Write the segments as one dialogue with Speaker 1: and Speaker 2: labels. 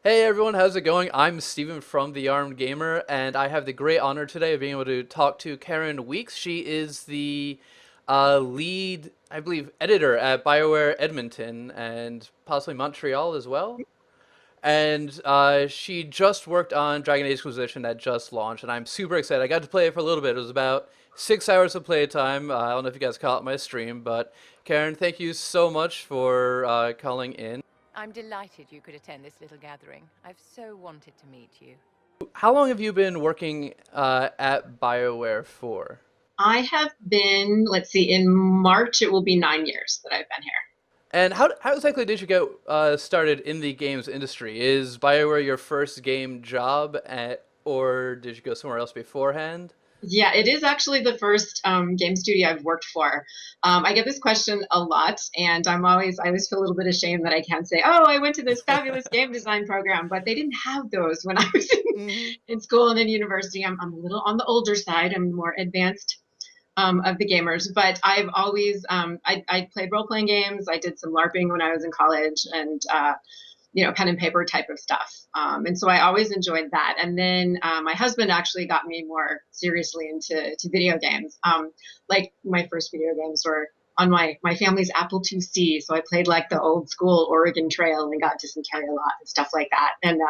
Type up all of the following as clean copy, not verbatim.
Speaker 1: Hey everyone, how's it going? I'm Steven from The Armed Gamer, and I have the great honor today of being able to talk to Karin Weekes. She is the lead, I believe, editor at BioWare Edmonton and possibly Montreal as well. And she just worked on Dragon Age Inquisition that just launched, and I'm super excited. I got to play it for a little bit. It was about 6 hours of playtime. I don't know if you guys caught my stream, but Karen, thank you so much for calling in.
Speaker 2: I'm delighted you could attend this little gathering. I've so wanted to meet you.
Speaker 1: How long have you been working at BioWare for?
Speaker 3: I have been, let's see, in March it will be 9 years that I've been here.
Speaker 1: And how exactly did you get started in the games industry? Is BioWare your first game job, or did you go somewhere else beforehand?
Speaker 3: Yeah, it is actually the first game studio I've worked for. I get this question a lot, and I always feel a little bit ashamed that I can't say, oh, I went to this fabulous game design program, but they didn't have those when I was
Speaker 1: Hmm.
Speaker 3: in school and in university. I'm a little on the older side. I'm more advanced of the gamers, but I've always I played role playing games. I did some LARPing when I was in college, and pen and paper type of stuff. And so I always enjoyed that. And then my husband actually got me more seriously into video games. Like my first video games were on my family's Apple IIc. So I played like the old school Oregon Trail and got to some carry a lot and stuff like that. And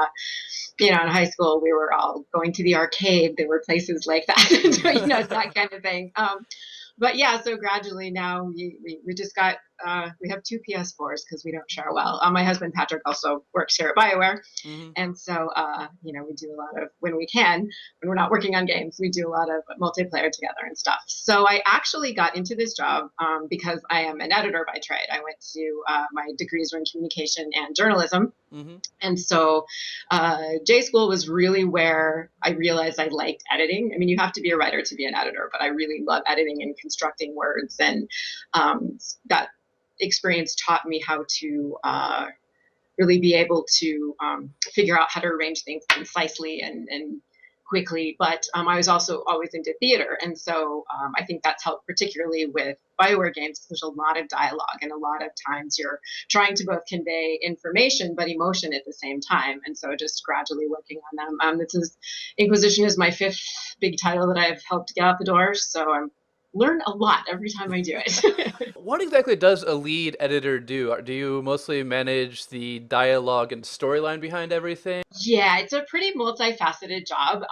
Speaker 3: in high school we were all going to the arcade. There were places like that, that kind of thing. But yeah, so gradually now we just got we have two PS4s because we don't share well. My husband Patrick also works here at BioWare,
Speaker 1: Hmm.
Speaker 3: and so we do a lot of when we can when we're not working on games, we do a lot of multiplayer together and stuff. So I actually got into this job because I am an editor by trade. I went to my degrees were in communication and journalism,
Speaker 1: Hmm.
Speaker 3: and so J school was really where I realized I liked editing. I mean, you have to be a writer to be an editor, but I really love editing and constructing words. And that experience taught me how to really be able to figure out how to arrange things concisely and quickly. But I was also always into theater. And so I think that's helped particularly with BioWare games. There's a lot of dialogue, and a lot of times you're trying to both convey information but emotion at the same time. And so just gradually working on them. This is Inquisition is my fifth big title that I've helped get out the door. So I'm learn a lot every time I do it.
Speaker 1: What exactly does a lead editor do? Do you mostly manage the dialogue and storyline behind everything?
Speaker 3: Yeah, it's a pretty multifaceted job.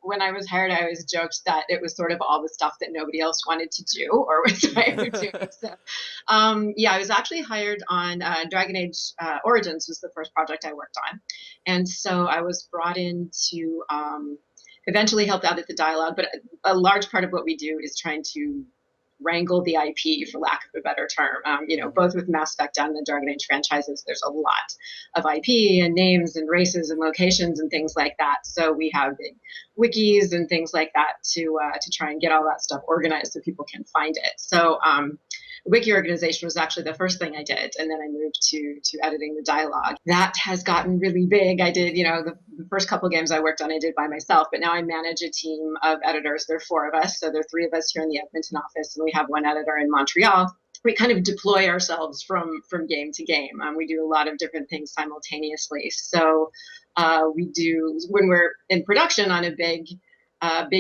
Speaker 3: When I was hired, I always joked that it was sort of all the stuff that nobody else wanted to do or was hired to do. So, yeah, I was actually hired on Dragon Age Origins was the first project I worked on, and so I was brought in to eventually help out at the dialogue. But a large part of what we do is trying to wrangle the IP, for lack of a better term.
Speaker 1: Hmm.
Speaker 3: Both with Mass Effect and the Dragon Age franchises, there's a lot of IP and names and races and locations and things like that. So we have big wikis and things like that to try and get all that stuff organized so people can find it. So wiki organization was actually the first thing I did, and then I moved to editing the dialogue. That has gotten really big. I did, the first couple of games I worked on, I did by myself, but now I manage a team of editors. There are four of us, so there are three of us here in the Edmonton office, and we have one editor in Montreal. We kind of deploy ourselves from game to game. We do a lot of different things simultaneously. So we do when we're in production on a big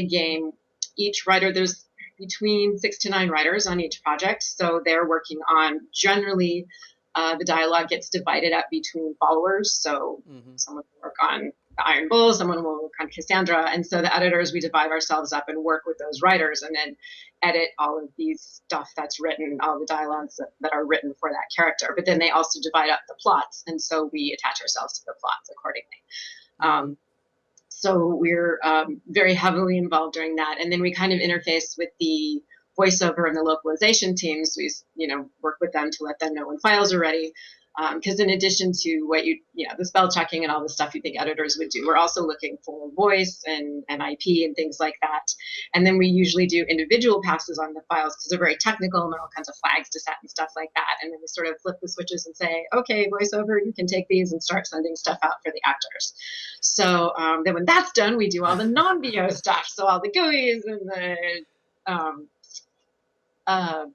Speaker 3: game. Each writer there's between 6 to 9 writers on each project, so they're working on generally the dialogue gets divided up between followers. So
Speaker 1: Hmm.
Speaker 3: someone will work on the Iron Bull, someone will work on Cassandra. And so the editors, we divide ourselves up and work with those writers and then edit all of these stuff that's written, all the dialogues that are written for that character. But then they also divide up the plots. And so we attach ourselves to the plots accordingly.
Speaker 1: Hmm.
Speaker 3: Um, so we're very heavily involved during that. And then we kind of interface with the voiceover and the localization teams. We, work with them to let them know when files are ready. Because in addition to what the spell checking and all the stuff you think editors would do, we're also looking for voice and IP and things like that. And then we usually do individual passes on the files because they're very technical and there are all kinds of flags to set and stuff like that. And then we sort of flip the switches and say, okay, voiceover, you can take these and start sending stuff out for the actors. So then when that's done, we do all the non-VO stuff. So all the GUIs and the um, uh,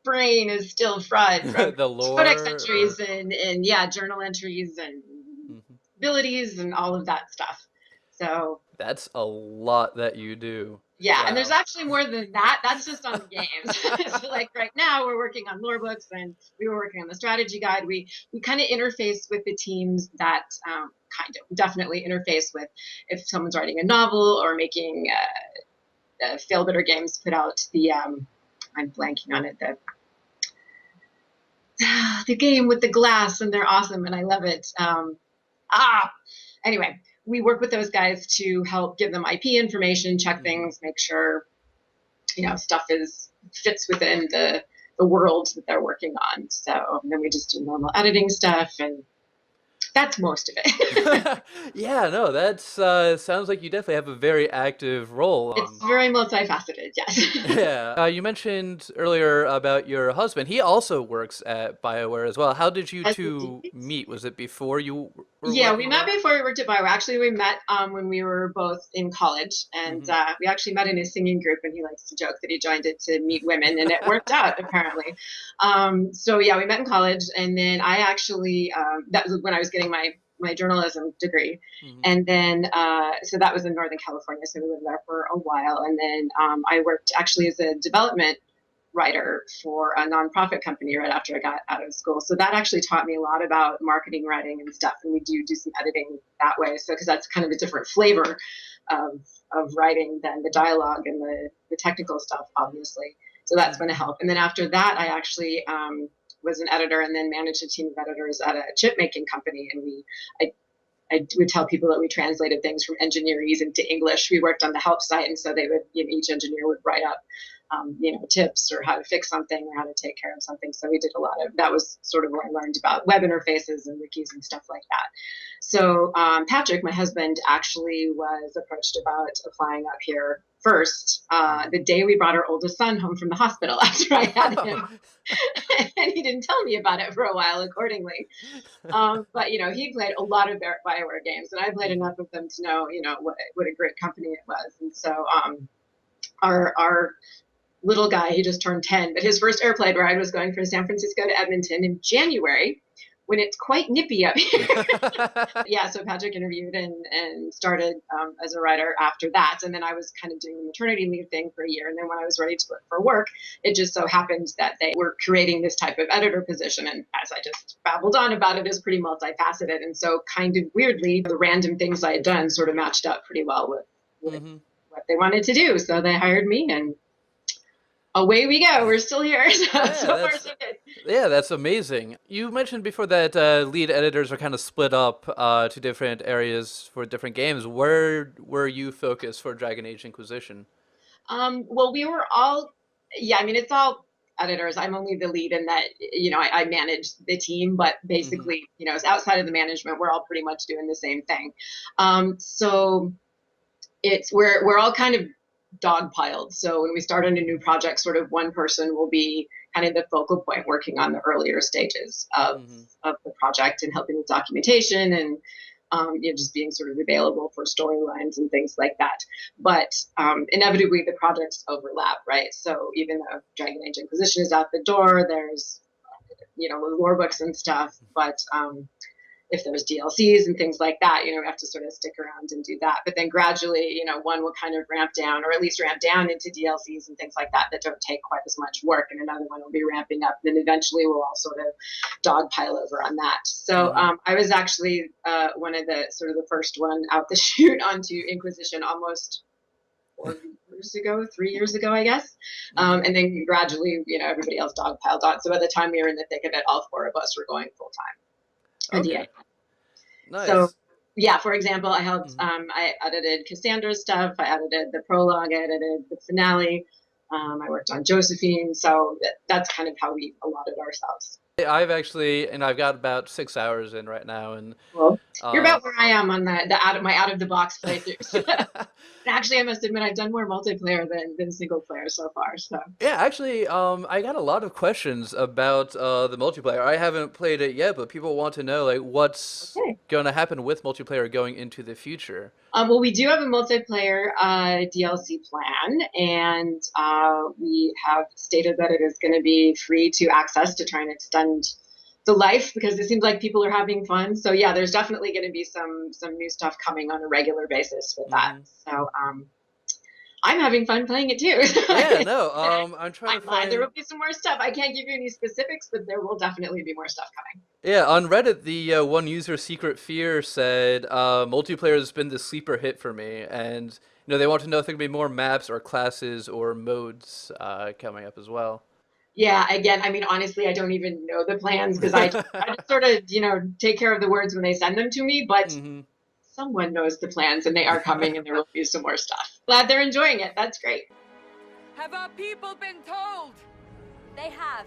Speaker 3: brain is still fried from
Speaker 1: The
Speaker 3: codex
Speaker 1: lore, or
Speaker 3: entries and yeah, journal entries and
Speaker 1: Mhm.
Speaker 3: abilities and all of that stuff. So
Speaker 1: That's a lot that you do.
Speaker 3: yeah, and there's
Speaker 1: Wow.
Speaker 3: actually more than that. That's just on the games. So like right now we're working on lore books and we were working on the strategy guide. We kind of interface with the teams that kind of definitely interface with if someone's writing a novel or making Fail Better Games put out the I'm blanking on it, the game with the glass, and they're awesome and I love it. Anyway, we work with those guys to help give them IP information, check things, make sure stuff fits within the world that they're working on. So then we just do normal editing stuff, and that's most of it.
Speaker 1: Yeah, no, that's sounds like you definitely have a very active role.
Speaker 3: It's very multifaceted, yes.
Speaker 1: Yeah. You mentioned earlier about your husband. He also works at BioWare as well. How did you two meet? Was it before you were
Speaker 3: Yeah, we
Speaker 1: working
Speaker 3: met
Speaker 1: there?
Speaker 3: before we worked at BioWare. Actually, we met when we were both in college, and we actually met in a singing group. And he likes to joke that he joined it to meet women, and it worked out apparently. So yeah, we met in college, and then I actually that was when I was getting my journalism degree, and then so that was in Northern California. So we lived there for a while, and then I worked actually as a development writer for a nonprofit company right after I got out of school. So that actually taught me a lot about marketing writing and stuff. And we do some editing that way. So, because that's kind of a different flavor of writing than the dialogue and the technical stuff, obviously. So that's going to help. And then after that, I actually was an editor and then managed a team of editors at a chip making company. And I would tell people that we translated things from engineerese into English. We worked on the help site, and so they would, each engineer would write up, tips or how to fix something or how to take care of something. So we did a lot of that. Was sort of where I learned about web interfaces and wikis and stuff like that. So Patrick, my husband, actually was approached about applying up here first the day we brought our oldest son home from the hospital after I had him. And he didn't tell me about it for a while accordingly. But he played a lot of BioWare games, and I played enough of them to know what a great company it was. And so our little guy, he just turned 10, but his first airplane ride was going from San Francisco to Edmonton in January, when it's quite nippy up here. Yeah, so Patrick interviewed and started as a writer after that. And then I was kind of doing the maternity leave thing for a year. And then when I was ready to look for work, it just so happened that they were creating this type of editor position. And as I just babbled on about it, is pretty multifaceted. And so kind of weirdly, the random things I had done sort of matched up pretty well with what they wanted to do. So they hired me, and away we go. We're still here. So far, so good.
Speaker 1: Yeah, that's amazing. You mentioned before that lead editors are kind of split up to different areas for different games. Where were you focused for Dragon Age Inquisition?
Speaker 3: Well, we were all, yeah, I mean, it's all editors. I'm only the lead in that, I manage the team, but basically, it's outside of the management, we're all pretty much doing the same thing. So we're all kind of dogpiled. So when we start on a new project, sort of one person will be kind of the focal point working on the earlier stages of the project and helping with documentation and just being sort of available for storylines and things like that. But inevitably the projects overlap, right? So even though Dragon Age Inquisition is out the door, there's lore books and stuff, but if there's DLCs and things like that, we have to sort of stick around and do that. But then gradually, one will kind of ramp down, or at least ramp down into DLCs and things like that don't take quite as much work, and another one will be ramping up. And then eventually we'll all sort of dogpile over on that. So I was actually one of the sort of the first one out the chute onto Inquisition almost 3 years ago, I guess. And then gradually, everybody else dogpiled on. So by the time we were in the thick of it, all four of us were going full time.
Speaker 1: Okay. Nice.
Speaker 3: So yeah, for example, I helped, I edited Cassandra's stuff. I edited the prologue, I edited the finale. I worked on Josephine. So that's kind of how we allotted ourselves.
Speaker 1: I've got about 6 hours in right now, and
Speaker 3: well, you're about where I am on my out of the box playthroughs. Actually, I must admit I've done more multiplayer than single player so far. So
Speaker 1: yeah, actually, I got a lot of questions about the multiplayer. I haven't played it yet, but people want to know like what's going to happen with multiplayer going into the future.
Speaker 3: Well, we do have a multiplayer DLC plan, and we have stated that it is going to be free to access to try and extend the life, because it seems like people are having fun. So yeah, there's definitely going to be some new stuff coming on a regular basis with that.
Speaker 1: Hmm.
Speaker 3: So I'm having fun playing it too.
Speaker 1: Yeah, no, I'm trying to
Speaker 3: I'm glad there
Speaker 1: find.
Speaker 3: will be some more stuff. I can't give you any specifics, but there will definitely be more stuff coming.
Speaker 1: Yeah, on Reddit, the one user Secret Fear said multiplayer has been the sleeper hit for me, and they want to know if there can be more maps or classes or modes coming up as well.
Speaker 3: Yeah, again, I mean, honestly, I don't even know the plans because I just sort of, take care of the words when they send them to me, but
Speaker 1: Hmm.
Speaker 3: someone knows the plans and they are coming and there will be some more stuff. Glad they're enjoying it. That's great.
Speaker 2: Have our people been told?
Speaker 4: They have.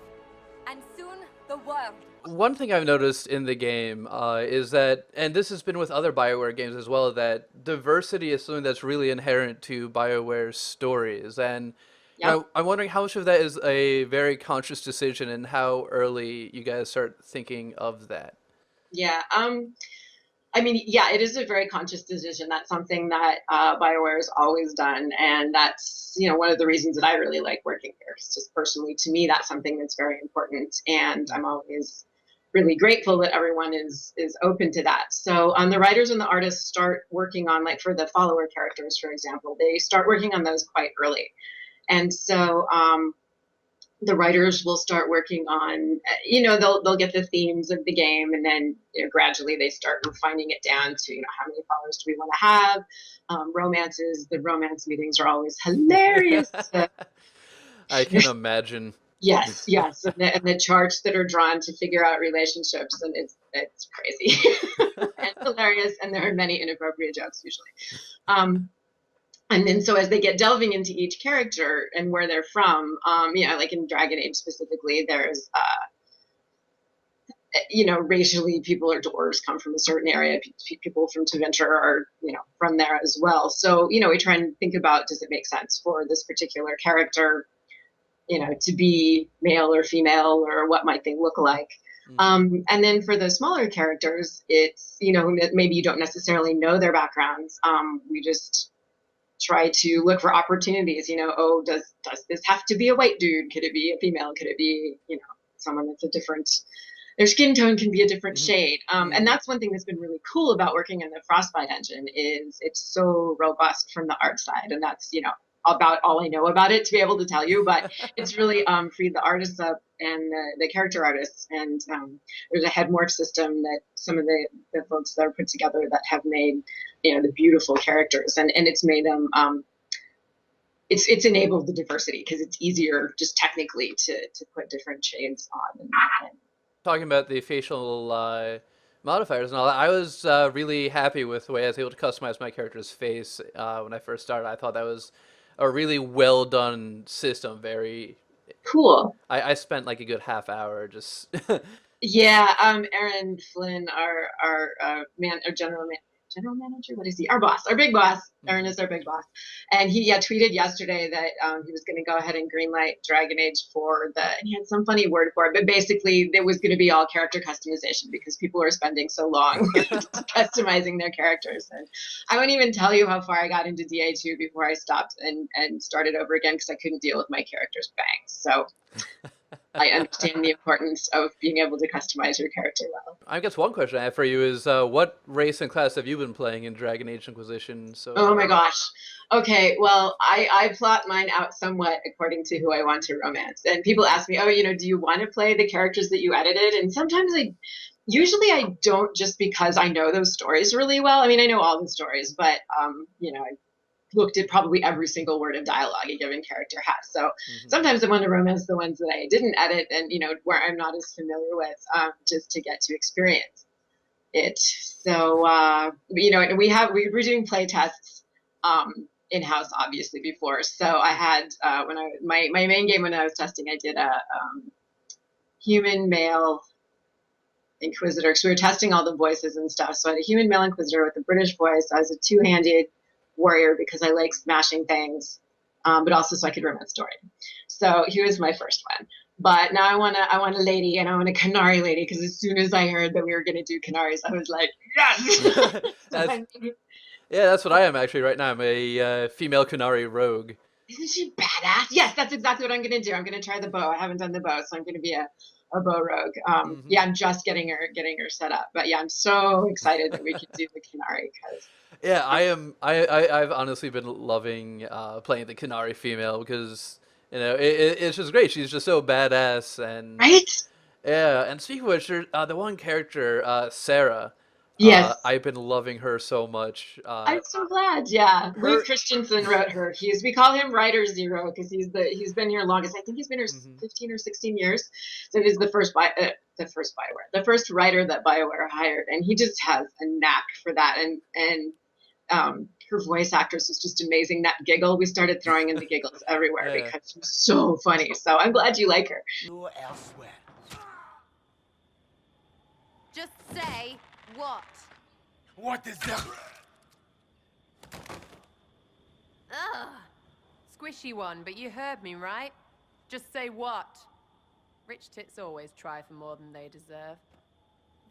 Speaker 4: And soon, the world.
Speaker 1: One thing I've noticed in the game is that, and this has been with other BioWare games as well, that diversity is something that's really inherent to BioWare's stories. And
Speaker 3: Yep.
Speaker 1: I'm wondering how much of that is a very conscious decision and how early you guys start thinking of that.
Speaker 3: Yeah. I mean, yeah, it is a very conscious decision. That's something that BioWare has always done, and that's one of the reasons that I really like working here. It's just personally, to me, that's something that's very important, and I'm always really grateful that everyone is open to that. So, the writers and the artists start working on, like for the follower characters, for example, they start working on those quite early, and so. The writers will start working on, they'll get the themes of the game, and then gradually they start refining it down to, how many followers do we want to have? Romances, the romance meetings are always hilarious.
Speaker 1: I can imagine.
Speaker 3: Yes, yes, and the charts that are drawn to figure out relationships, and it's crazy and hilarious, and there are many inappropriate jokes usually. And then so as they get delving into each character and where they're from, like in Dragon Age specifically, there's racially people or dwarves come from a certain area. People from Tevinter are, from there as well. So, we try and think about, does it make sense for this particular character, to be male or female, or what might they look like? And then for the smaller characters, it's, maybe you don't necessarily know their backgrounds. We just try to look for opportunities, does this have to be a white dude? Could it be a female? Could it be, someone that's a different, their skin tone can be a different shade. And that's one thing that's been really cool about working in the Frostbite engine is it's so robust from the art side. And that's, about all I know about it to be able to tell you, but it's really freed the artists up and the character artists. And there's a head morph system that some of the folks that are put together that have made, the beautiful characters, and it's made them, it's enabled the diversity because it's easier just technically to put different shades on. And
Speaker 1: Talking about the facial modifiers and all that, I was really happy with the way I was able to customize my character's face when I first started. I thought that was a really well done system. Very
Speaker 3: cool.
Speaker 1: I spent like a good half hour just.
Speaker 3: Yeah, Aaron Flynn, our general manager. What is he? Our boss, our big boss. Aaron is our big boss, and he tweeted yesterday that he was going to go ahead and greenlight Dragon Age for and he had some funny word for it, but basically it was going to be all character customization because people are spending so long customizing their characters. And I won't even tell you how far I got into DA2 before I stopped and started over again because I couldn't deal with my character's bangs. So. I understand the importance of being able to customize your character well.
Speaker 1: I guess one question I have for you is, what race and class have you been playing in Dragon Age Inquisition so
Speaker 3: Oh
Speaker 1: far?
Speaker 3: my gosh. Okay, well, I plot mine out somewhat according to who I want to romance. And people ask me, do you want to play the characters that you edited? And sometimes usually I don't, just because I know those stories really well. I mean, I know all the stories, but, I looked at probably every single word of dialogue a given character has. So sometimes I want to romance the ones that I didn't edit and, where I'm not as familiar with, just to get to experience it. So, and we were doing play tests in-house obviously before. So I had, my main game when I was testing, I did a human male Inquisitor. So we were testing all the voices and stuff. So I had a human male Inquisitor with a British voice. I was a two-handed warrior because I like smashing things, but also so I could romance story. So he was my first one. But now I want a lady, and I want a Canary lady because as soon as I heard that we were going to do Canaries, I was like, yes.
Speaker 1: That's what I am actually right now. I'm a female Canary rogue.
Speaker 3: Isn't she badass? Yes, that's exactly what I'm going to do. I'm going to try the bow. I haven't done the bow, so I'm going to be a a bow rogue.
Speaker 1: Hmm.
Speaker 3: Yeah, I'm just getting her set up, but yeah, I'm so excited that we can do the Canary because
Speaker 1: Yeah, I am. I've honestly been loving playing the Canary female because it's just great. She's just so badass, and
Speaker 3: right?
Speaker 1: yeah. And speaking of which, the one character, Sarah,
Speaker 3: Yes.
Speaker 1: I've been loving her so much.
Speaker 3: I'm so glad. Yeah, Ruth
Speaker 1: Her.
Speaker 3: Christensen wrote her. We call him Writer Zero because he's been here longest. I think he's been here
Speaker 1: Mhm.
Speaker 3: 15 or 16 years. So he's the first writer that BioWare hired, and he just has a knack for that. And her voice actress was just amazing. That giggle, we started throwing in the giggles everywhere
Speaker 1: Yeah.
Speaker 3: because she's so funny. So I'm glad you like her.
Speaker 5: Elsewhere.
Speaker 4: Just say what?
Speaker 5: What is that?
Speaker 4: Ugh.
Speaker 2: Squishy one, but you heard me, right? Just say what? Rich tits always try for more than they deserve.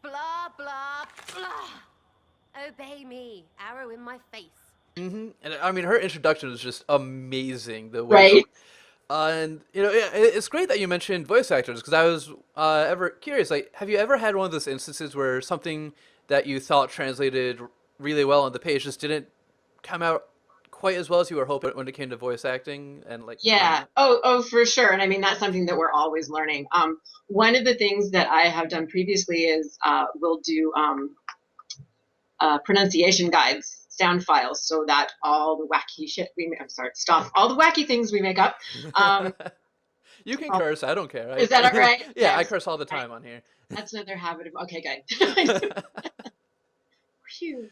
Speaker 4: Blah, blah, blah. Obey me. Arrow in my face.
Speaker 1: And I mean, her introduction is just amazing. The way
Speaker 3: Right.
Speaker 1: she, and yeah, it's great that you mentioned voice actors because I was ever curious. Like, have you ever had one of those instances where something that you thought translated really well on the page just didn't come out quite as well as you were hoping when it came to voice acting and like playing
Speaker 3: Yeah.
Speaker 1: it?
Speaker 3: Oh, for sure. And I mean, that's something that we're always learning. One of the things that I have done previously is we'll do pronunciation guides, sound files, so that all the wacky shit I'm sorry, stuff, all the wacky things we make up. Um,
Speaker 1: You can
Speaker 3: oh,
Speaker 1: curse. I don't care.
Speaker 3: is that all right?
Speaker 1: Yeah, I
Speaker 3: Yes.
Speaker 1: curse all the
Speaker 3: Right.
Speaker 1: time on here.
Speaker 3: That's another habit of, okay, good. Phew.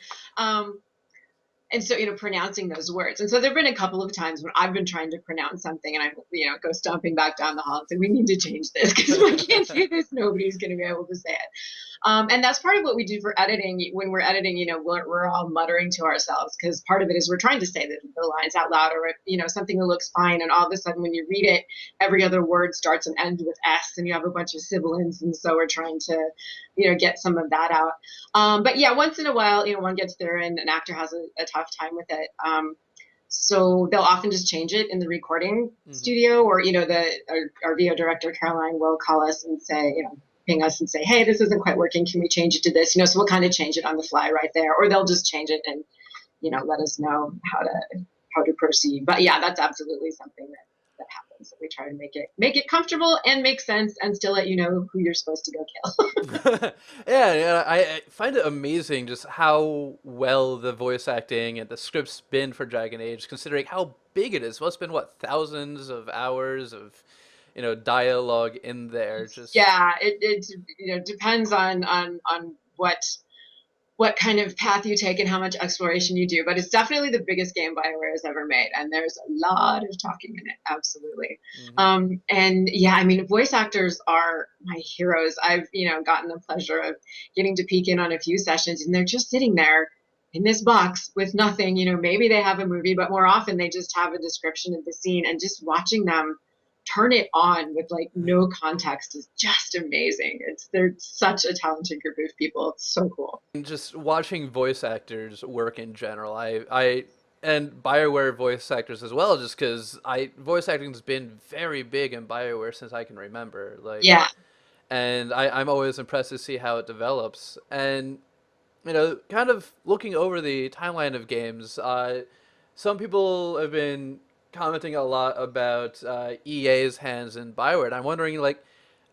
Speaker 3: And so, pronouncing those words. And so there've been a couple of times when I've been trying to pronounce something and I, go stomping back down the hall and say, we need to change this because if I can't say this, nobody's going to be able to say it. And that's part of what we do for editing. When we're editing, we're all muttering to ourselves because part of it is we're trying to say the lines out loud or, something that looks fine. And all of a sudden, when you read it, every other word starts and ends with S and you have a bunch of sibilants. And so we're trying to, get some of that out. But yeah, once in a while, one gets there and an actor has a tough time with it. So they'll often just change it in the recording studio or, our VO director, Caroline, will call us and say, ping us and say, hey, this isn't quite working. Can we change it to this? So we'll kind of change it on the fly right there, or they'll just change it and, let us know how to proceed. But yeah, that's absolutely something that happens. We try to make it comfortable and make sense and still let you know who you're supposed to go kill.
Speaker 1: Yeah, I find it amazing just how well the voice acting and the script's been for Dragon Age, considering how big it is. Well, it's been what, thousands of hours of dialogue in there. Just
Speaker 3: Yeah, it depends on what kind of path you take and how much exploration you do. But it's definitely the biggest game BioWare has ever made, and there's a lot of talking in it. Absolutely. And yeah, I mean, voice actors are my heroes. I've gotten the pleasure of getting to peek in on a few sessions, and they're just sitting there in this box with nothing. Maybe they have a movie, but more often they just have a description of the scene, and just watching them turn it on with like no context is just amazing. They're such a talented group of people. It's so cool.
Speaker 1: just watching voice actors work in general. I and BioWare voice actors as well, just because I voice acting's been very big in BioWare since I can remember. Like,
Speaker 3: Yeah.
Speaker 1: and I'm always impressed to see how it develops. And kind of looking over the timeline of games, some people have been commenting a lot about EA's hands in BioWare, and I'm wondering, like,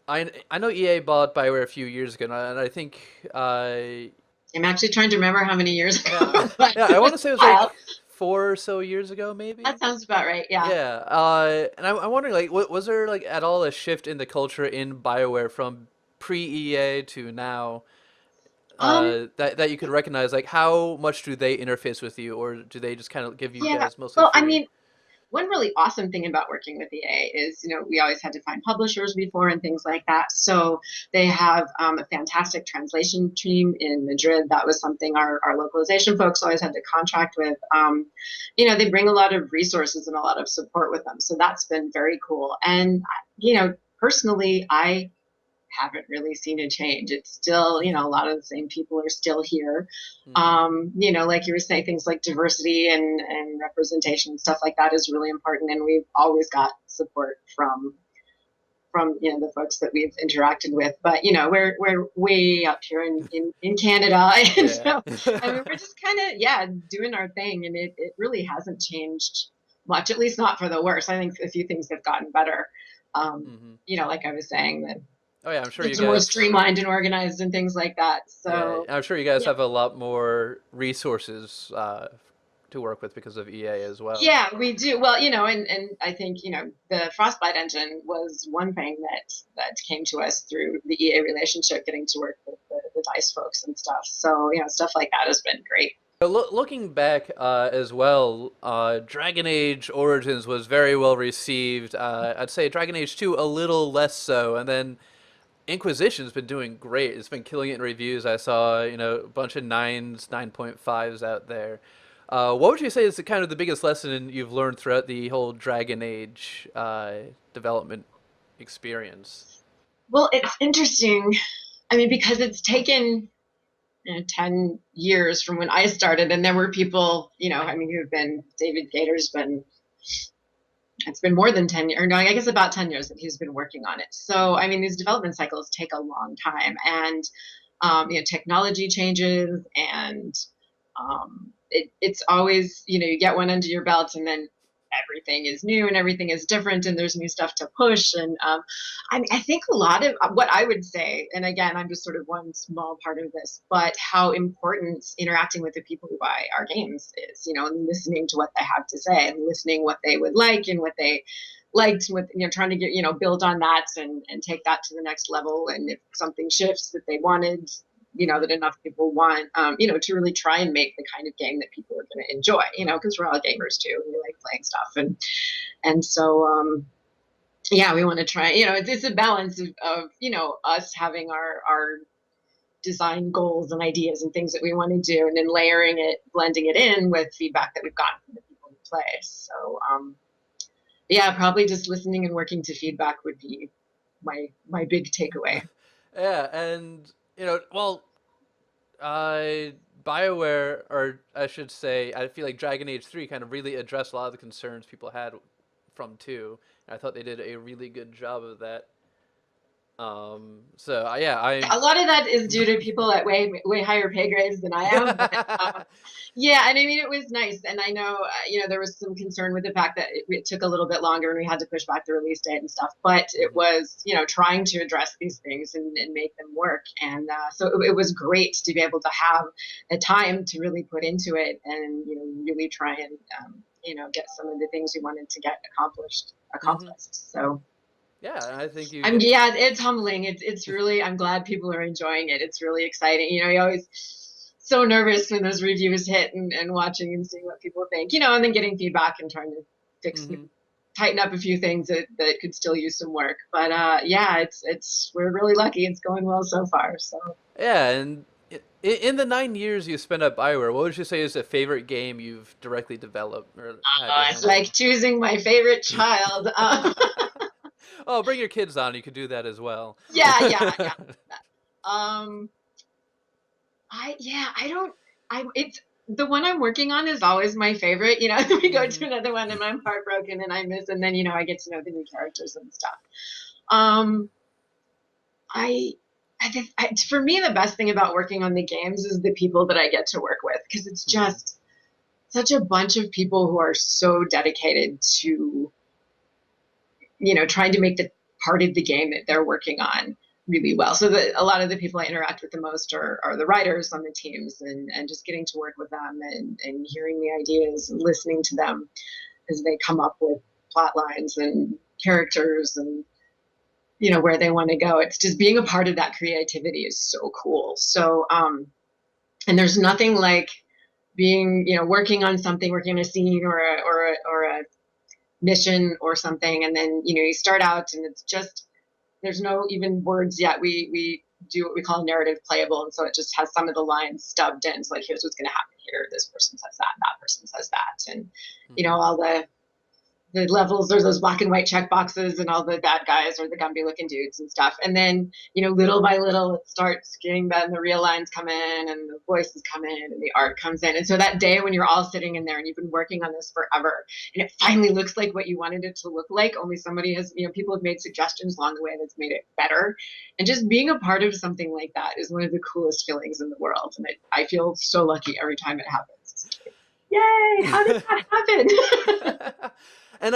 Speaker 1: I know EA bought BioWare a few years ago, and I think
Speaker 3: I'm actually trying to remember how many years
Speaker 1: yeah,
Speaker 3: ago, but
Speaker 1: yeah,
Speaker 3: it
Speaker 1: I
Speaker 3: was
Speaker 1: want to say it was
Speaker 3: a
Speaker 1: like
Speaker 3: while.
Speaker 1: 4 or so years ago,
Speaker 3: That
Speaker 1: maybe.
Speaker 3: sounds about right. Yeah.
Speaker 1: Yeah, and I'm wondering, like, was there like at all a shift in the culture in BioWare from pre-EA to now?
Speaker 3: Um,
Speaker 1: That you could recognize, like, how much do they interface with you, or do they just kind of give you
Speaker 3: yeah.
Speaker 1: guys mostly
Speaker 3: Well, I
Speaker 1: free?
Speaker 3: mean, one really awesome thing about working with EA is, we always had to find publishers before and things like that. So they have a fantastic translation team in Madrid. That was something our localization folks always had to contract with. They bring a lot of resources and a lot of support with them. So that's been very cool. And, personally, I haven't really seen a change. It's still, a lot of the same people are still here.
Speaker 1: Hmm.
Speaker 3: Like you were saying, things like diversity and representation, stuff like that is really important. And we've always got support from from the folks that we've interacted with. But we're way up here in Canada, and so I mean we're just kind of doing our thing, and it really hasn't changed much, at least not for the worse. I think a few things have gotten better. Like I was saying, that
Speaker 1: Oh yeah, I'm sure you
Speaker 3: it's more
Speaker 1: guys.
Speaker 3: streamlined and organized and things like that.
Speaker 1: Yeah,
Speaker 3: So
Speaker 1: I'm sure you guys
Speaker 3: yeah.
Speaker 1: have a lot more resources to work with because of EA as well.
Speaker 3: Yeah, we do. Well, and I think, the Frostbite engine was one thing that came to us through the EA relationship, getting to work with the DICE folks and stuff. So, stuff like that has been great.
Speaker 1: Looking back as well, Dragon Age Origins was very well received. I'd say Dragon Age 2 a little less so, and then Inquisition's been doing great. It's been killing it in reviews. I saw, a bunch of 9s, 9.5s out there. What would you say is kind of the biggest lesson you've learned throughout the whole Dragon Age development experience?
Speaker 3: Well, it's interesting. I mean, because it's taken 10 years from when I started, and there were people, who've been, David Gator's been, it's been more than 10 years, or no, I guess about 10 years that he's been working on it. So, I mean, these development cycles take a long time, and, technology changes, and it's always, you get one under your belt, and then everything is new and everything is different, and there's new stuff to push. And I think a lot of what I would say, and again, I'm just sort of one small part of this, but how important interacting with the people who buy our games is, and listening to what they have to say, and listening what they would like and what they liked, with trying to get build on that, and take that to the next level. And if something shifts that they wanted, that enough people want, to really try and make the kind of game that people are going to enjoy, because we're all gamers too. We like playing stuff. And so, we want to try, it's a balance of us having our design goals and ideas and things that we want to do, and then layering it, blending it in with feedback that we've gotten from the people who play. So, probably just listening and working to feedback would be my big takeaway.
Speaker 1: Yeah, and BioWare, or I should say, I feel like Dragon Age 3 kind of really addressed a lot of the concerns people had from 2. And I thought they did a really good job of that.
Speaker 3: A lot of that is due to people at way higher pay grades than I am. But, and I mean, it was nice. And I know, there was some concern with the fact that it took a little bit longer and we had to push back the release date and stuff. But it was, trying to address these things and make them work. And so it was great to be able to have a time to really put into it, and, really try and, get some of the things we wanted to get accomplished. So.
Speaker 1: Yeah, I think
Speaker 3: it's humbling. It's really, I'm glad people are enjoying it. It's really exciting. You're always so nervous when those reviews hit, and watching and seeing what people think, and then getting feedback and trying to fix, tighten up a few things that could still use some work. But we're really lucky. It's going well so far. So
Speaker 1: yeah, and in the 9 years you spent at BioWare, what would you say is a favorite game you've directly developed? Or
Speaker 3: it's like choosing my favorite child.
Speaker 1: Oh, bring your kids on. You could do that as well.
Speaker 3: Yeah. It's the one I'm working on is always my favorite. We go to another one and I'm heartbroken and I miss, and then, I get to know the new characters and stuff. For me, the best thing about working on the games is the people that I get to work with, because it's just such a bunch of people who are so dedicated to, trying to make the part of the game that they're working on really well. So a lot of the people I interact with the most are the writers on the teams, and just getting to work with them, and hearing the ideas and listening to them as they come up with plot lines and characters and, where they want to go. It's just being a part of that creativity is so cool. So, and there's nothing like being, working on something, working on a scene or a mission or something, and then you start out and it's just, there's no even words yet. We do what we call narrative playable, and so it just has some of the lines stubbed in. So like, here's what's going to happen here, this person says that person says that, and all the levels, there's those black and white check boxes and all the bad guys or the Gumby looking dudes and stuff. And then, little by little, it starts getting better and the real lines come in and the voices come in and the art comes in. And so that day when you're all sitting in there and you've been working on this forever and it finally looks like what you wanted it to look like, only somebody has, people have made suggestions along the way that's made it better. And just being a part of something like that is one of the coolest feelings in the world. And I feel so lucky every time it happens. Yay! How did that happen?
Speaker 1: And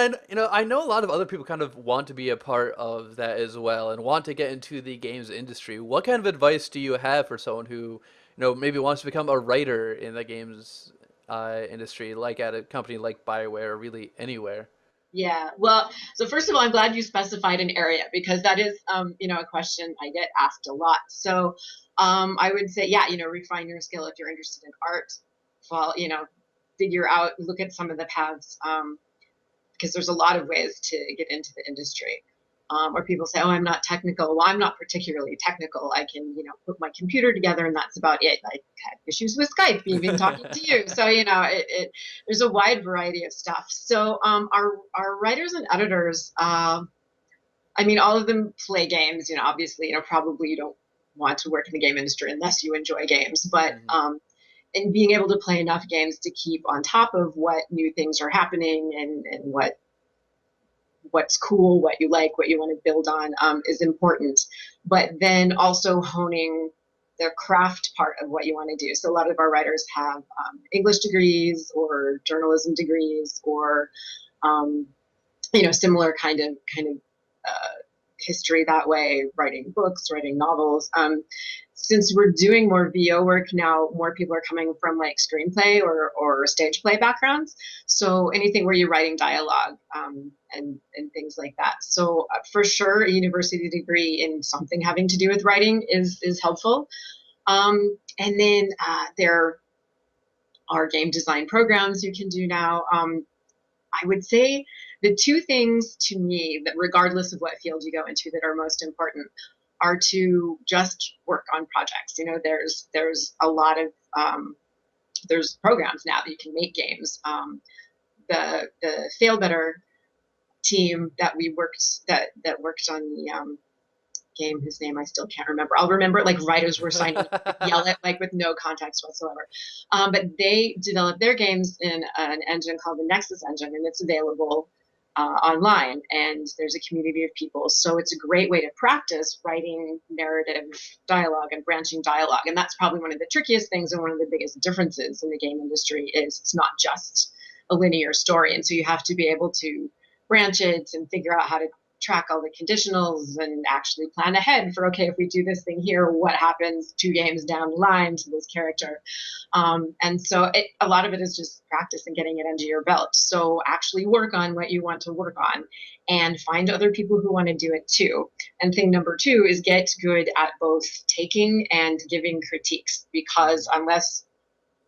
Speaker 1: I know a lot of other people kind of want to be a part of that as well and want to get into the games industry. What kind of advice do you have for someone who, maybe wants to become a writer in the games industry, like at a company like BioWare or really anywhere?
Speaker 3: Yeah, well, so first of all, I'm glad you specified an area because that is, a question I get asked a lot. So I would say, yeah, refine your skill if you're interested in art. Well, figure out, look at some of the paths. Because there's a lot of ways to get into the industry. Where people say, oh, I'm not technical. Well, I'm not particularly technical. I can, put my computer together and that's about it. I had issues with Skype, even talking to you. So, there's a wide variety of stuff. So our writers and editors, all of them play games, obviously, probably you don't want to work in the game industry unless you enjoy games. But and being able to play enough games to keep on top of what new things are happening and what's cool, what you like, what you want to build on is important. But then also honing the craft part of what you want to do. So a lot of our writers have English degrees or journalism degrees or similar kind of history that way, writing books, writing novels. Since we're doing more VO work now, more people are coming from like screenplay or stage play backgrounds. So anything where you're writing dialogue and things like that. So for sure, a university degree in something having to do with writing is helpful. And then there are game design programs you can do now. I would say the two things to me that regardless of what field you go into that are most important are to just work on projects. There's a lot of there's programs now that you can make games. The Fail Better team that we worked that worked on the game whose name I still can't remember. I'll remember it like writers were signing yell it like with no context whatsoever. But they developed their games in an engine called the Nexus engine, and it's available online, and there's a community of people. So it's a great way to practice writing narrative dialogue and branching dialogue. And that's probably one of the trickiest things and one of the biggest differences in the game industry is it's not just a linear story. And so you have to be able to branch it and figure out how to track all the conditionals and actually plan ahead for, okay, if we do this thing here, what happens 2 games down the line to this character? And so a lot of it is just practice and getting it under your belt. So actually work on what you want to work on and find other people who want to do it too. And thing number 2 is get good at both taking and giving critiques, because unless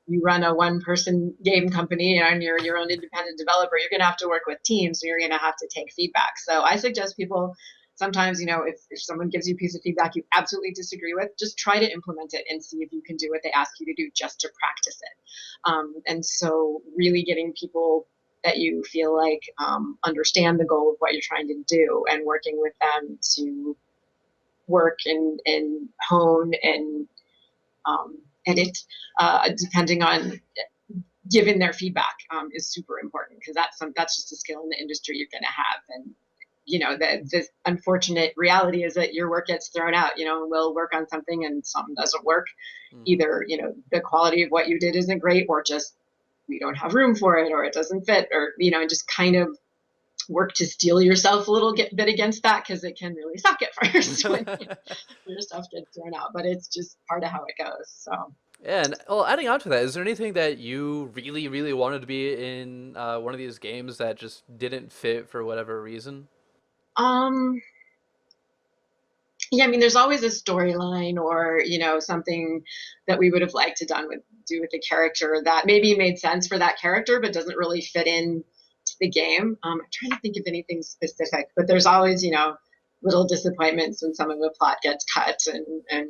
Speaker 3: you run a one-person game company and you're your own independent developer, you're going to have to work with teams and you're going to have to take feedback. So I suggest people sometimes, if someone gives you a piece of feedback you absolutely disagree with, just try to implement it and see if you can do what they ask you to do just to practice it. And so really getting people that you feel like understand the goal of what you're trying to do and working with them to work and hone and edit, depending on giving their feedback is super important, because that's just a skill in the industry you're going to have. And the unfortunate reality is that your work gets thrown out. We'll work on something and something doesn't work. Either the quality of what you did isn't great, or just we don't have room for it, or it doesn't fit, or and just kind of work to steel yourself a little bit against that, because it can really suck at first when your stuff gets thrown out. But it's just part of how it goes. So.
Speaker 1: Yeah, and well, adding on to that, is there anything that you really, really wanted to be in one of these games that just didn't fit for whatever reason?
Speaker 3: Yeah, there's always a storyline or, something that we would have liked to do with the character that maybe made sense for that character, but doesn't really fit in to the game. I'm trying to think of anything specific, but there's always, little disappointments when some of the plot gets cut and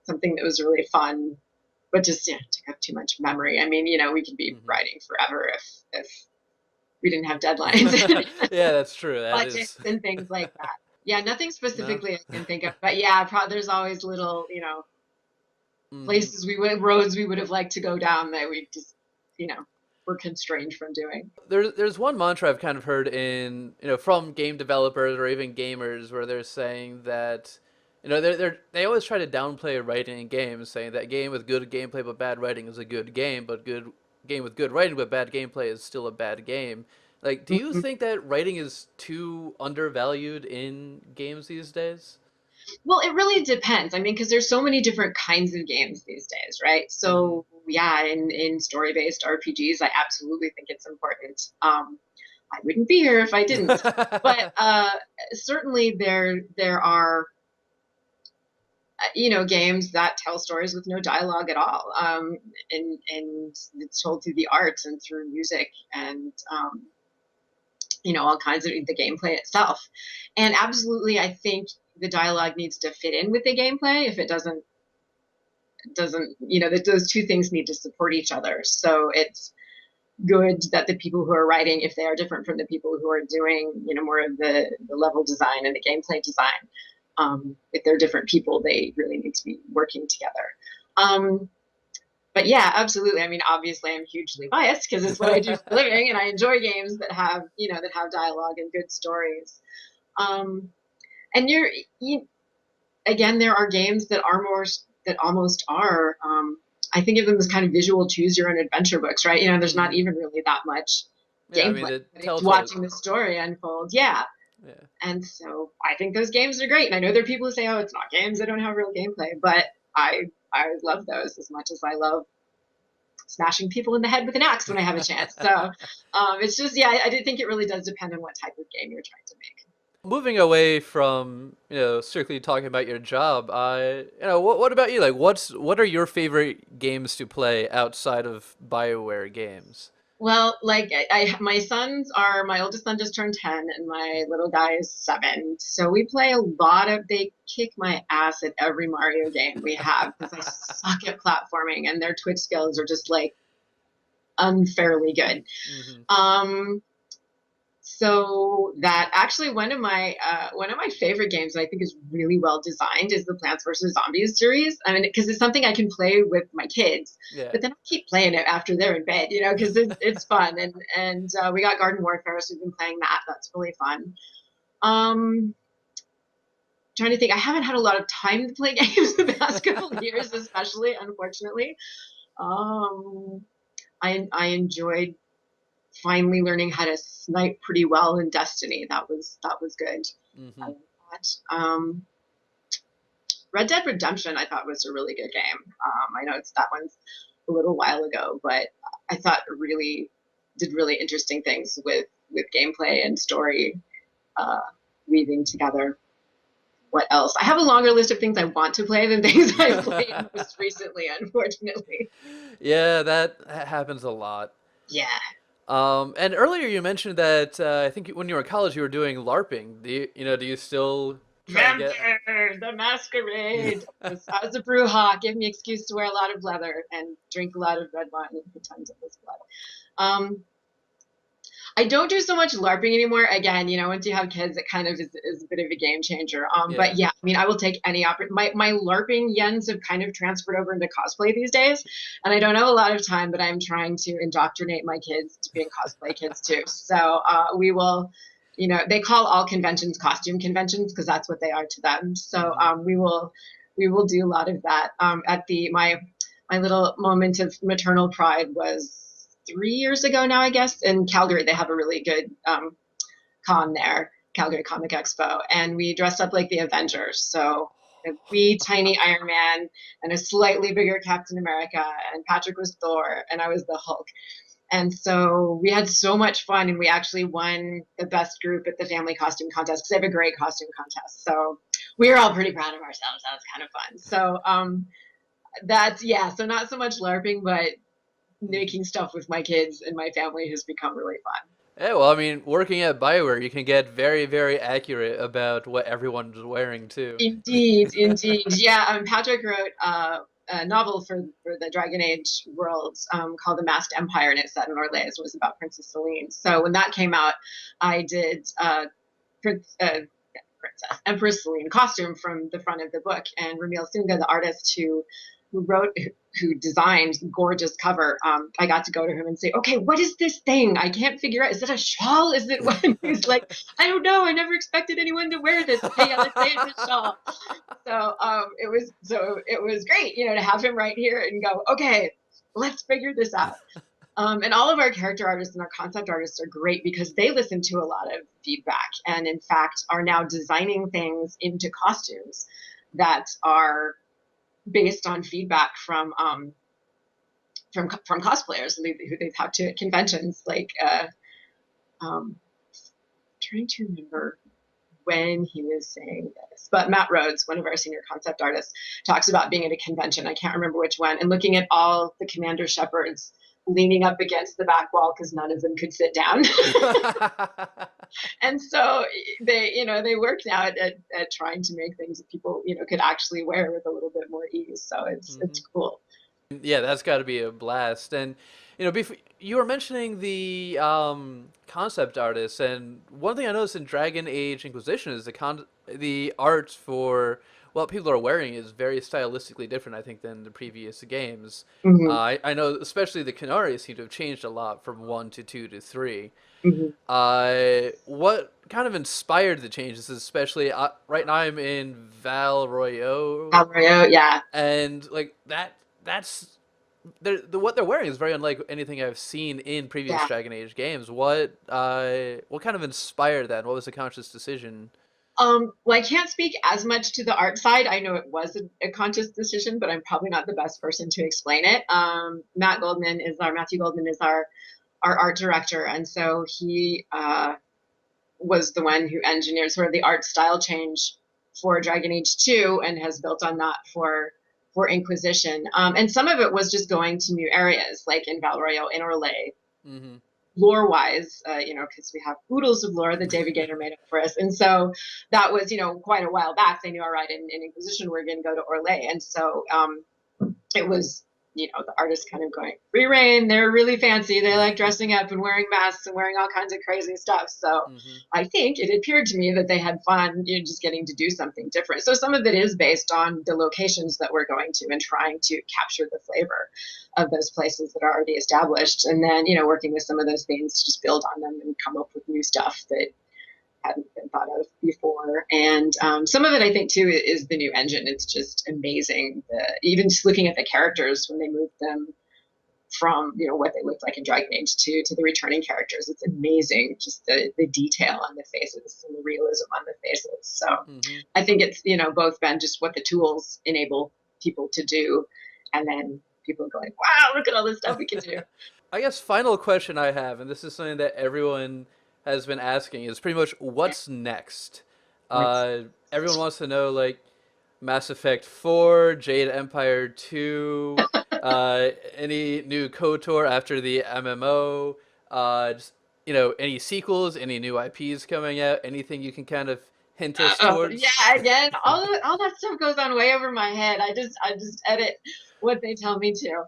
Speaker 3: something that was really fun, but just took up too much memory. We could be writing forever if we didn't have deadlines,
Speaker 1: Yeah, that's true. That
Speaker 3: budgets
Speaker 1: is.
Speaker 3: and things like that. Yeah, nothing
Speaker 1: No.
Speaker 3: specifically I can think of, but yeah, there's always little,
Speaker 1: Hmm.
Speaker 3: roads we would have liked to go down that we just, you know, were constrained from doing.
Speaker 1: There's one mantra I've kind of heard in from game developers or even gamers where they're saying that they always try to downplay writing in games, saying that game with good gameplay but bad writing is a good game, but good game with good writing but bad gameplay is still a bad game. Like, do you
Speaker 3: Mhm.
Speaker 1: think that writing is too undervalued in games these days?
Speaker 3: Well, it really depends. I mean, because there's so many different kinds of games these days, right?
Speaker 1: Hmm.
Speaker 3: So yeah, in story-based RPGs, I absolutely think it's important. I wouldn't be here if I didn't. But certainly there are games that tell stories with no dialogue at all, and it's told through the arts and through music and all kinds of the gameplay itself. And absolutely, I think the dialogue needs to fit in with the gameplay. If it doesn't, that those two things need to support each other. So it's good that the people who are writing, if they are different from the people who are doing, more of the level design and the gameplay design, if they're different people, they really need to be working together. But yeah, absolutely. I mean, obviously, I'm hugely biased because it's what I do for a living, and I enjoy games that have, dialogue and good stories. Um, and again, there are games that are more that almost are. I think of them as kind of visual choose your own adventure books, right? There's not
Speaker 1: Hmm.
Speaker 3: even really that much
Speaker 1: Yeah, I mean
Speaker 3: gameplay,
Speaker 1: the
Speaker 3: but it's
Speaker 1: Telltale.
Speaker 3: watching the story unfold. Yeah.
Speaker 1: Yeah.
Speaker 3: And so I think those games are great. And I know there are people who say, "Oh, it's not games; they don't have real gameplay." But I love those as much as I love smashing people in the head with an axe when I have a chance. So it's just, yeah, I do think it really does depend on what type of game you're trying to make.
Speaker 1: Moving away from strictly talking about your job, what about you? Like, what are your favorite games to play outside of BioWare games?
Speaker 3: Well, like my oldest son just turned 10 and my little guy is 7. So we play they kick my ass at every Mario game we have because I suck at platforming and their Twitch skills are just like unfairly good.
Speaker 1: Hmm.
Speaker 3: Um, So that actually one of my favorite games that I think is really well designed is the Plants vs Zombies series. I mean, because it's something I can play with my kids,
Speaker 1: Yeah.
Speaker 3: but then I keep playing it after they're in bed, because it's fun. And we got Garden Warfare, so we've been playing that. That's really fun. Um, Trying to think, I haven't had a lot of time to play games the past couple of years, especially unfortunately. Um, I enjoyed finally learning how to snipe pretty well in Destiny. That was good. I
Speaker 1: Hmm.
Speaker 3: like that. Red Dead Redemption I thought was a really good game. I know that one's a little while ago, but I thought it really did really interesting things with gameplay and story uh, weaving together. What else? I have a longer list of things I want to play than things I've played most recently, unfortunately.
Speaker 1: Yeah, that happens a lot.
Speaker 3: Yeah.
Speaker 1: And earlier you mentioned that I think when you were in college you were doing LARPing. Do you still try and get?
Speaker 3: Vampire the Masquerade. I was a brew hawk. Gave me excuse to wear a lot of leather and drink a lot of red wine and pretend it was blood. Um, I don't do so much LARPing anymore. Again, once you have kids, it kind of is a bit of a game changer. But
Speaker 1: Yeah.
Speaker 3: yeah, I mean, I will take any my LARPing yens have kind of transferred over into cosplay these days, and I don't have a lot of time, but I'm trying to indoctrinate my kids to being cosplay kids too. So we will, they call all conventions costume conventions because that's what they are to them. So
Speaker 1: Hmm.
Speaker 3: we will do a lot of that. At my little moment of maternal pride was 3 years ago now, I guess. In Calgary, they have a really good con there, Calgary Comic Expo, and we dressed up like the Avengers. So a wee tiny Iron Man and a slightly bigger Captain America, and Patrick was Thor, and I was the Hulk. And so we had so much fun, and we actually won the best group at the family costume contest because they have a great costume contest. So we were all pretty proud of ourselves. That was kind of fun. So that's yeah. So not so much LARPing, but
Speaker 1: Hmm.
Speaker 3: making stuff with my kids and my family has become really fun.
Speaker 1: Yeah, well, I mean, working at BioWare, you can get very, very accurate about what everyone's wearing too.
Speaker 3: Indeed, indeed. Yeah, Patrick wrote novel for the Dragon Age world called The Masked Empire, and it's set in Orleans. It was about Princess Celine. So when that came out, I did Princess Empress Celine costume from the front of the book, and Ramil Sunga, the artist who designed the gorgeous cover, I got to go to him and say, okay, what is this thing? I can't figure out. Is it a shawl? Is it what? He's like, I don't know. I never expected anyone to wear this. Okay, yeah, let's say it's a shawl. So it was great, to have him right here and go, okay, let's figure this out. And all of our character artists and our concept artists are great because they listen to a lot of feedback and, in fact, are now designing things into costumes that are based on feedback from cosplayers who they've talked to at conventions. Like, trying to remember when he was saying this, but Matt Rhodes, one of our senior concept artists, talks about being at a convention. I can't remember which one, and looking at all the Commander Shepherds leaning up against the back wall because none of them could sit down. And so they worked out at trying to make things that people, could actually wear with a little bit more ease. So it's cool.
Speaker 1: Yeah, that's got to be a blast. And, before, you were mentioning the concept artists, and one thing I noticed in Dragon Age Inquisition is the art for what people are wearing is very stylistically different, I think, than the previous games.
Speaker 3: Mm-hmm.
Speaker 1: I know especially the Canari seem to have changed a lot from 1 to 2 to 3.
Speaker 3: Mm-hmm.
Speaker 1: What kind of inspired the changes, especially right now I'm in Val Royeaux.
Speaker 3: Val Royeaux, yeah.
Speaker 1: And like that's what they're wearing is very unlike anything I've seen in previous Dragon Age games. What kind of inspired that? What was the conscious decision?
Speaker 3: Well, I can't speak as much to the art side. I know it was a conscious decision, but I'm probably not the best person to explain it. Matthew Goldman is our art director, and so he was the one who engineered sort of the art style change for Dragon Age 2 and has built on that for Inquisition. And some of it was just going to new areas, like in Val Royeaux, in Orlais. Mm-hmm. Lore-wise, because we have oodles of lore that David Gaynor made up for us. And so that was, quite a while back. They knew, all right, in Inquisition, we're going to go to Orlais. And so it was, the artists kind of going, free reign, they're really fancy. They like dressing up and wearing masks and wearing all kinds of crazy stuff. So I think it appeared to me that they had fun, just getting to do something different. So some of it is based on the locations that we're going to and trying to capture the flavor of those places that are already established. And then, working with some of those themes to just build on them and come up with new stuff that hadn't been thought of before. And some of it, I think, too, is the new engine. It's just amazing. Even just looking at the characters when they moved them from, what they looked like in Dragon Age 2 to the returning characters. It's amazing, just the detail on the faces and the realism on the faces. So I think it's, both been just what the tools enable people to do, and then people going, wow, look at all this stuff we can do.
Speaker 1: I guess final question I have, and this is something that everyone has been asking, is pretty much what's next. Everyone wants to know, like, Mass Effect 4, Jade Empire 2, any new KOTOR after the MMO, just, any sequels, any new IPs coming out, anything you can kind of hint us towards?
Speaker 3: Yeah, again, all that stuff goes on way over my head. I just edit what they tell me to.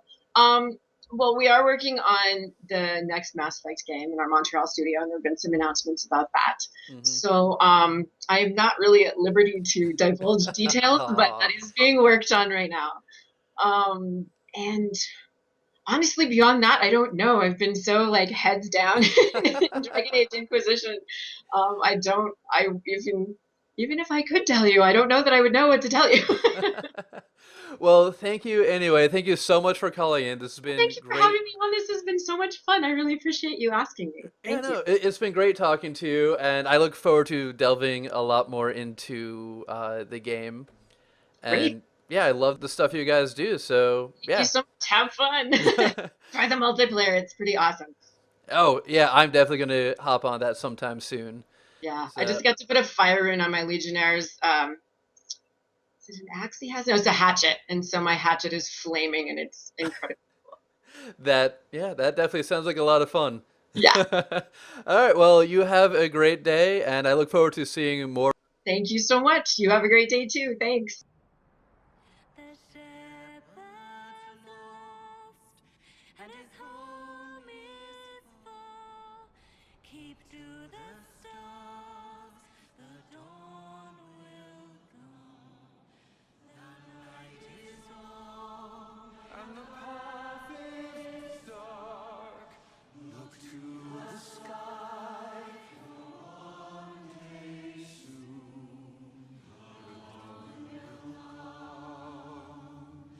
Speaker 3: Well, we are working on the next Mass Effect game in our Montreal studio, and there have been some announcements about that. So I am not really at liberty to divulge details, but that is being worked on right now. And honestly, beyond that, I don't know. I've been so heads down in Dragon Age Inquisition. Even if I could tell you, I don't know that I would know what to tell you.
Speaker 1: Well, thank you anyway. Thank you so much for calling in. This has been
Speaker 3: Thank you for having me on. This has been so much fun. I really appreciate you asking me. Thank you.
Speaker 1: It's been great talking to you, and I look forward to delving a lot more into the game. And
Speaker 3: great.
Speaker 1: Yeah, I love the stuff you guys do. So
Speaker 3: Thank you so much. Have fun. Try the multiplayer. It's pretty awesome.
Speaker 1: Oh yeah, I'm definitely gonna hop on that sometime soon.
Speaker 3: Yeah, so. I just got to put a fire rune on my Legionnaires. Is it an axe he has? No, it's a hatchet, and so my hatchet is flaming, and it's incredible.
Speaker 1: That definitely sounds like a lot of fun.
Speaker 3: Yeah.
Speaker 1: All right, well, you have a great day, and I look forward to seeing more.
Speaker 3: Thank you so much. You have a great day too. Thanks.